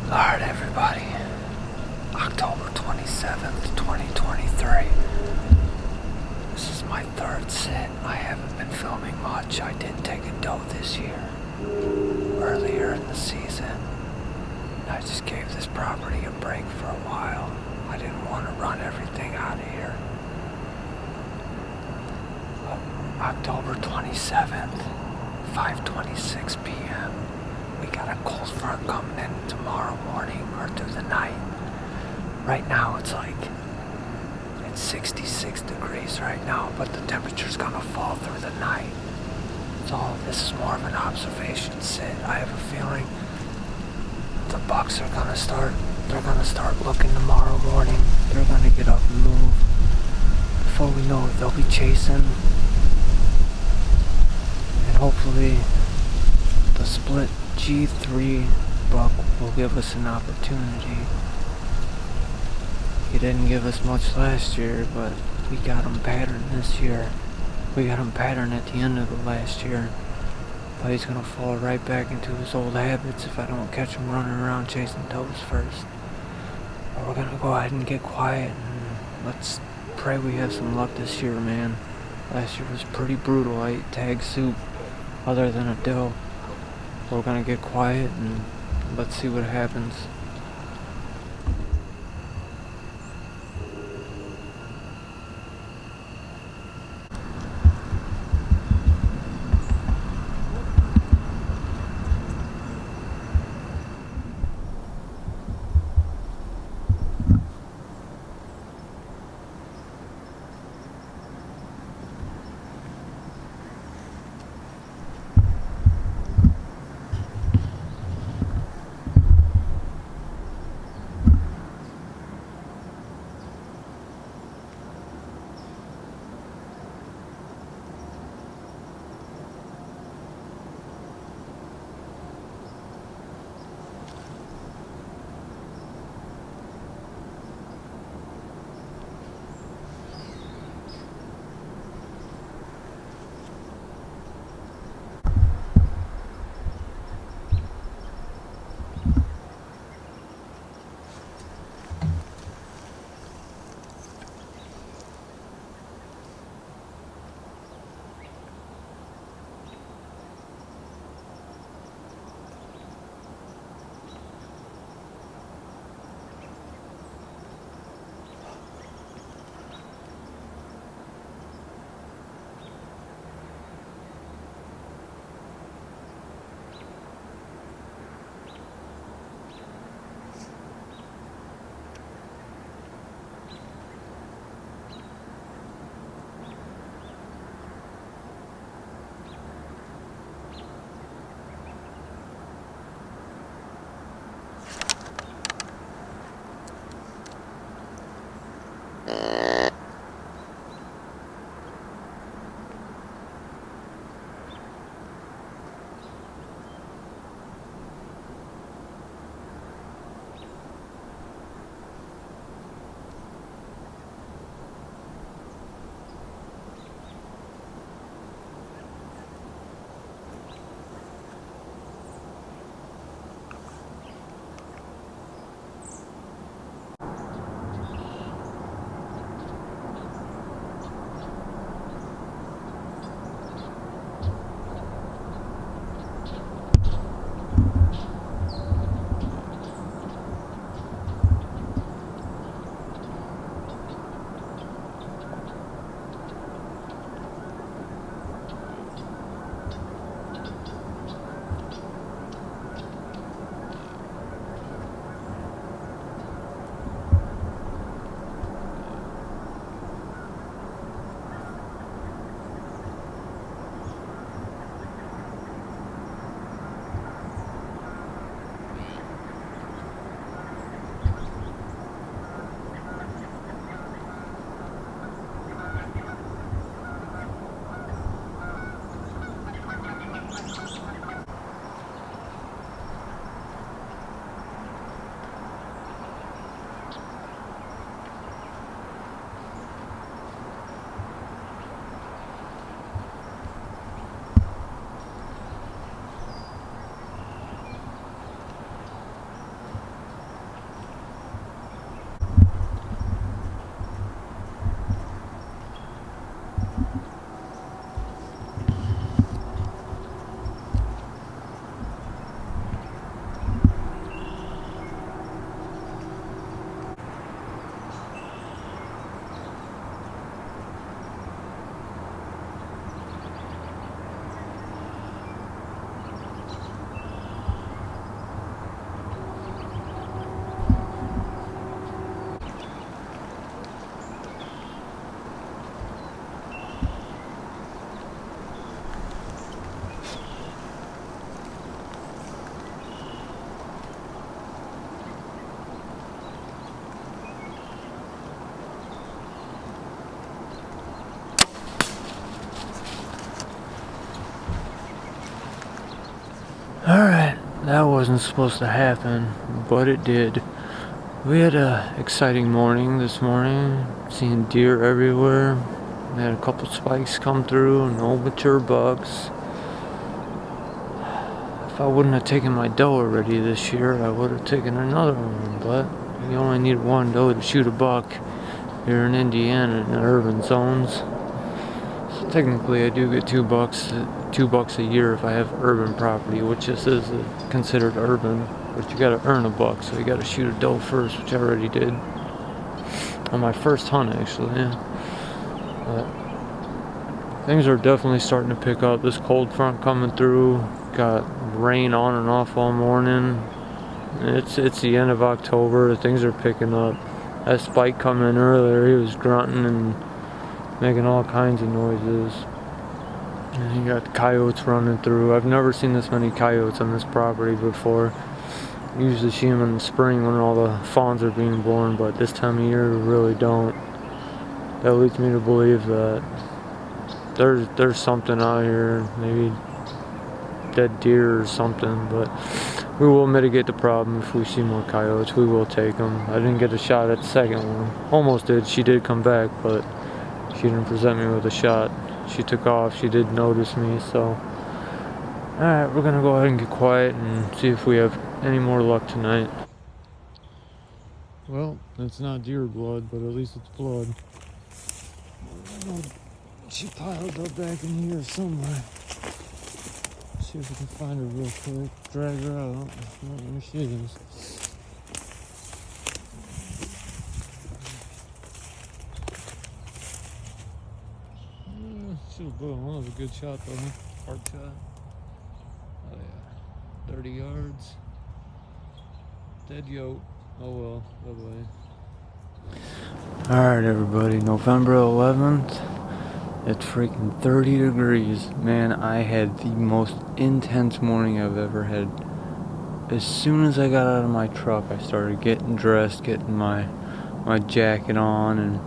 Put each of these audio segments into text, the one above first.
Alright, everybody. October 27th, 2023. This is my third sit. I haven't been filming much. I did take a doe this year, earlier in the season. I just gave this property a break for a while. I didn't want to run everything out of here. October 27th, 5:26 p.m. We got a cold front coming in tomorrow morning or through the night. Right now it's 66 degrees right now, but the temperature's gonna fall through the night. So this is more of an observation sit. I have a feeling the bucks are gonna start looking tomorrow morning. They're gonna get up and move. Before we know it, they'll be chasing. And hopefully the split G3 buck will give us an opportunity. He didn't give us much last year, but we got him patterned this year. We got him patterned at the end of the last year. But he's gonna fall right back into his old habits if I don't catch him running around chasing does first. But we're gonna go ahead and get quiet and let's pray we have some luck this year, man. Last year was pretty brutal. I ate tag soup other than a doe. We're gonna get quiet and let's see what happens. wasn't supposed to happen, but it did. We had a exciting morning this morning, seeing deer everywhere. We had a couple spikes come through, no mature bucks. If I wouldn't have taken my doe already this year, I would have taken another one, but you only need one doe to shoot a buck here in Indiana in the urban zones. So technically I do get two bucks a year if I have urban property, which this is considered urban, but you gotta earn a buck, so you gotta shoot a doe first, which I already did on my first hunt actually, yeah. But things are definitely starting to pick up. This cold front coming through, got rain on and off all morning. It's the end of October, things are picking up. That spike coming in earlier, he was grunting and making all kinds of noises. And you got coyotes running through. I've never seen this many coyotes on this property before. Usually see them in the spring when all the fawns are being born, but this time of year we really don't. That leads me to believe that there's something out here, maybe dead deer or something, but we will mitigate the problem. If we see more coyotes, we will take them. I didn't get a shot at the second one. Almost did. She did come back, but she didn't present me with a shot. She took off. She did notice me, so alright, we're gonna go ahead and get quiet and see if we have any more luck tonight. Well, it's not deer blood, but at least it's blood. She piled up back in here somewhere. See if we can find her real quick. Drag her out. Oh, there she is. She was good. That was a good shot though, huh? Hard shot. Oh yeah. 30 yards. Dead yoke. Oh well. Bye bye. Alright everybody, November 11th. It's freaking 30 degrees. Man, I had the most intense morning I've ever had. As soon as I got out of my truck, I started getting dressed, getting my jacket on, and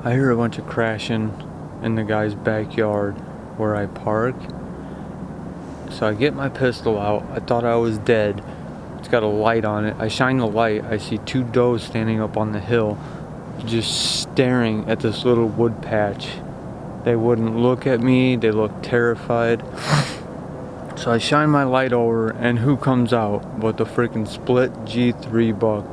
I hear a bunch of crashing in the guy's backyard where I park. So I get my pistol out. I thought I was dead. It's got a light on it. I shine the light. I see two does standing up on the hill, just staring at this little wood patch. They wouldn't look at me. They looked terrified. So I shine my light over, and who comes out but the freaking split G3 buck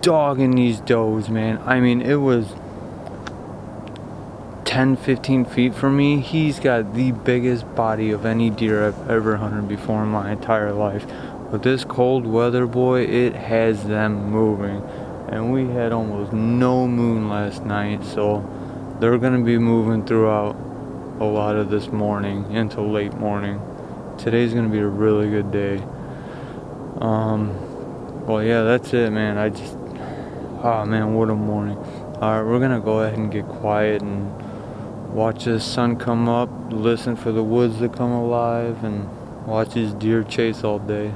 dogging these does, man. I mean, it was 10-15 feet from me. He's got the biggest body of any deer I've ever hunted before in my entire life. But this cold weather, boy, it has them moving. And we had almost no moon last night, so they're gonna be moving throughout a lot of this morning into late morning. Today's gonna be a really good day. Well, yeah, that's it, man. Oh man, what a morning. Alright, we're gonna go ahead and get quiet and watch the sun come up, listen for the woods to come alive, and watch these deer chase all day.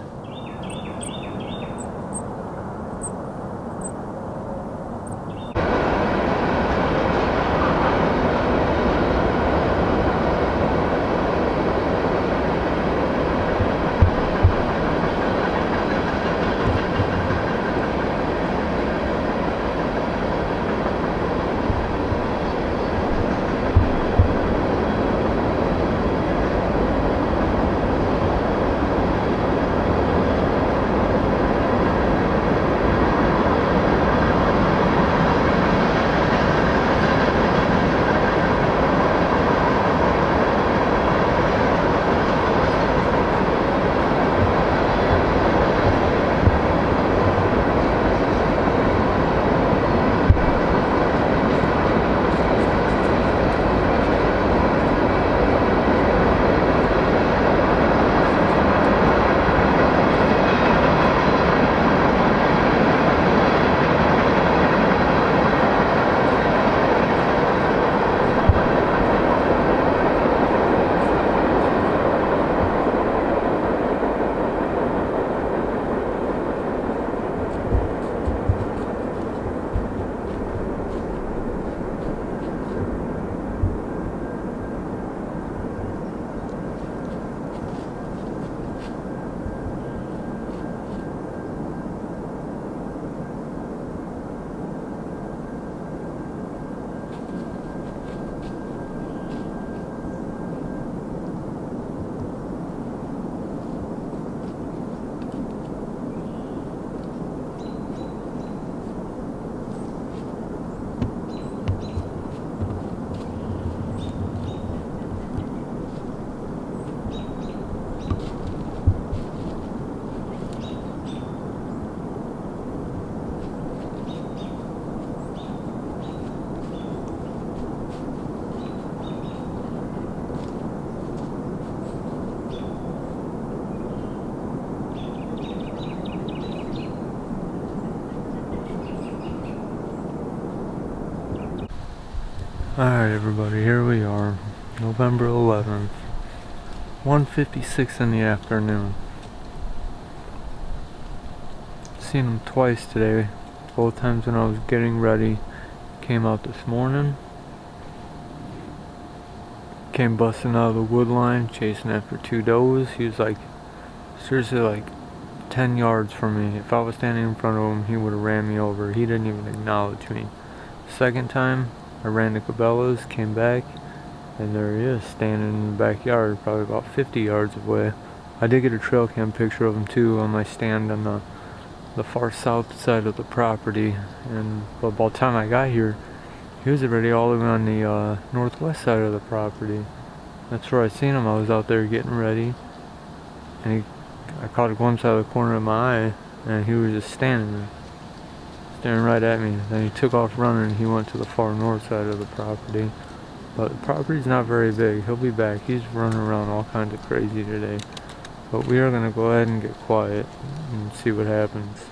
Alright everybody, here we are, November 11th, 1:56 in the afternoon. Seen him twice today, both times when I was getting ready. Came out this morning, came busting out of the wood line, chasing after two does. He was like, seriously like 10 yards from me. If I was standing in front of him, he would have ran me over. He didn't even acknowledge me. Second time, I ran to Cabela's, came back, and there he is, standing in the backyard, probably about 50 yards away. I did get a trail cam picture of him too on my stand on the far south side of the property. And but by the time I got here, he was already all the way on the northwest side of the property. That's where I seen him. I was out there getting ready, and I caught a glimpse out of the corner of my eye, and he was just standing there, staring right at me. Then he took off running, and he went to the far north side of the property. But the property's not very big. He'll be back. He's running around all kinds of crazy today. But we are going to go ahead and get quiet and see what happens.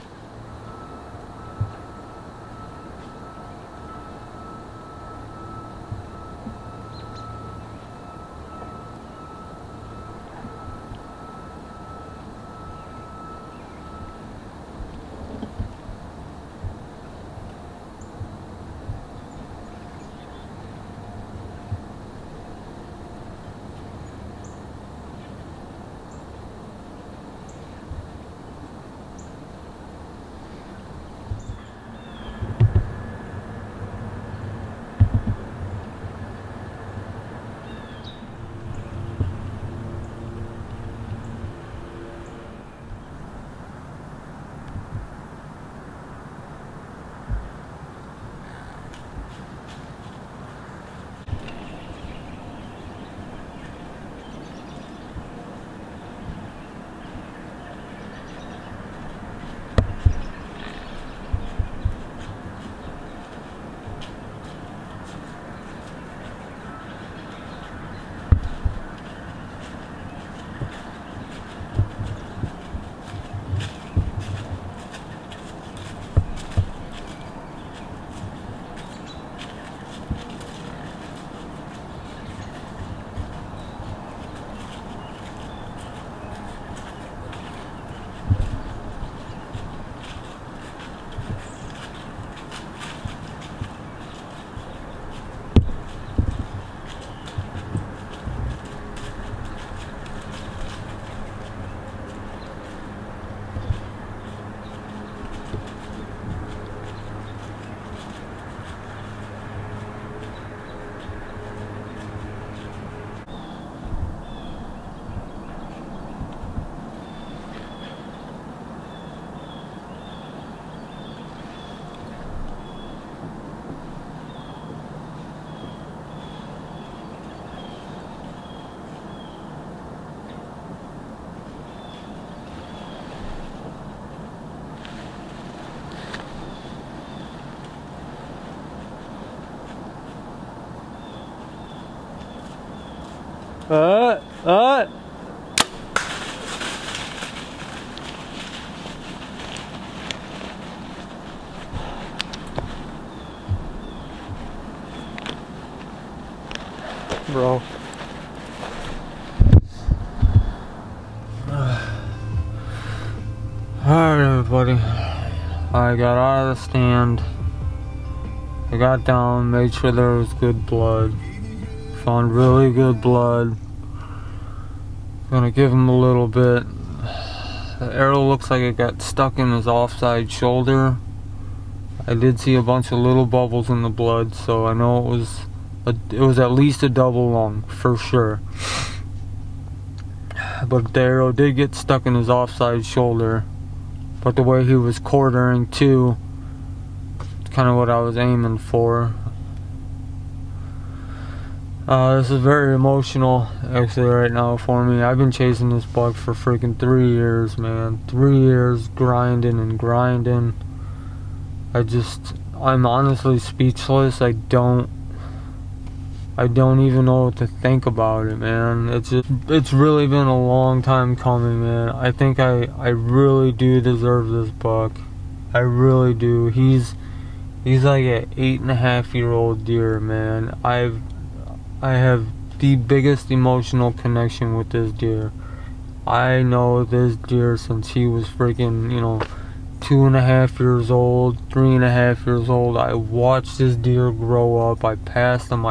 Bro. Alright everybody, I got out of the stand, I got down, made sure there was good blood, found really good blood. Gonna give him a little bit. The arrow looks like it got stuck in his offside shoulder. I did see a bunch of little bubbles in the blood, so I know it was at least a double lung for sure. But the arrow did get stuck in his offside shoulder. But the way he was quartering too, it's kind of what I was aiming for. This is very emotional actually right now for me. I've been chasing this buck for freaking 3 years, man. 3 years grinding and grinding. I'm honestly speechless. I don't even know what to think about it, man. It's really been a long time coming, man. I think I really do deserve this buck. I really do. He's like an 8.5-year-old deer, man. I have the biggest emotional connection with this deer. I know this deer since he was freaking, 2.5 years old, 3.5 years old. I watched this deer grow up. I passed him.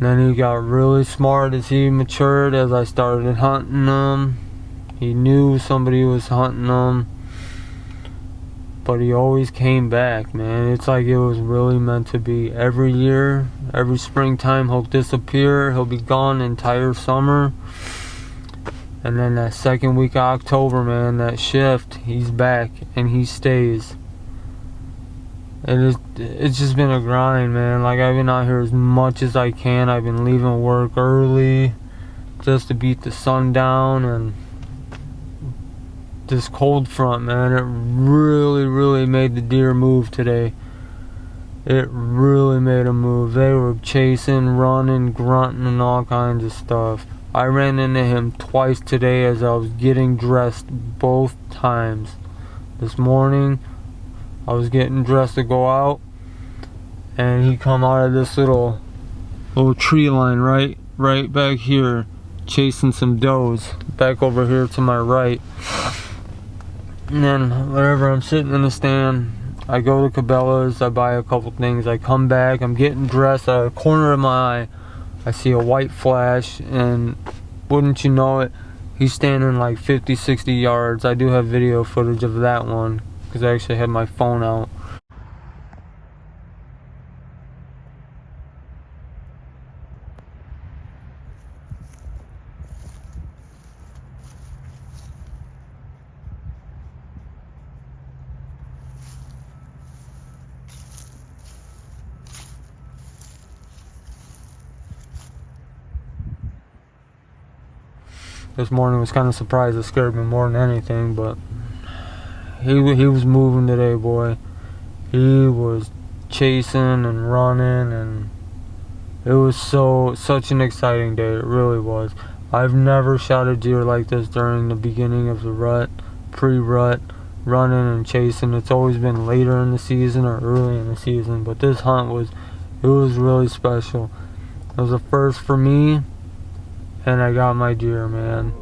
Then he got really smart as he matured, as I started hunting him. He knew somebody was hunting him, but he always came back, man. It's like it was really meant to be. Every year, every springtime, he'll disappear. He'll be gone the entire summer. And then that second week of October, man, that shift, he's back and he stays. And it's just been a grind, man. Like, I've been out here as much as I can. I've been leaving work early just to beat the sun down. And this cold front, man, it really made the deer move today. It really made them move. They were chasing, running, grunting, and all kinds of stuff. I ran into him twice today as I was getting dressed, both times. This morning, I was getting dressed to go out, and he come out of this little tree line right back here, chasing some does back over here to my right. And then whenever I'm sitting in the stand, I go to Cabela's, I buy a couple things, I come back, I'm getting dressed, out of the corner of my eye, I see a white flash, and wouldn't you know it, he's standing like 50, 60 yards. I do have video footage of that one, because I actually had my phone out. This morning was kind of surprised. It scared me more than anything, but he was moving today, boy. He was chasing and running, and it was such an exciting day. It really was. I've never shot a deer like this during the beginning of the rut, pre-rut, running and chasing. It's always been later in the season or early in the season, but this hunt was really special. It was a first for me, and I got my deer, man.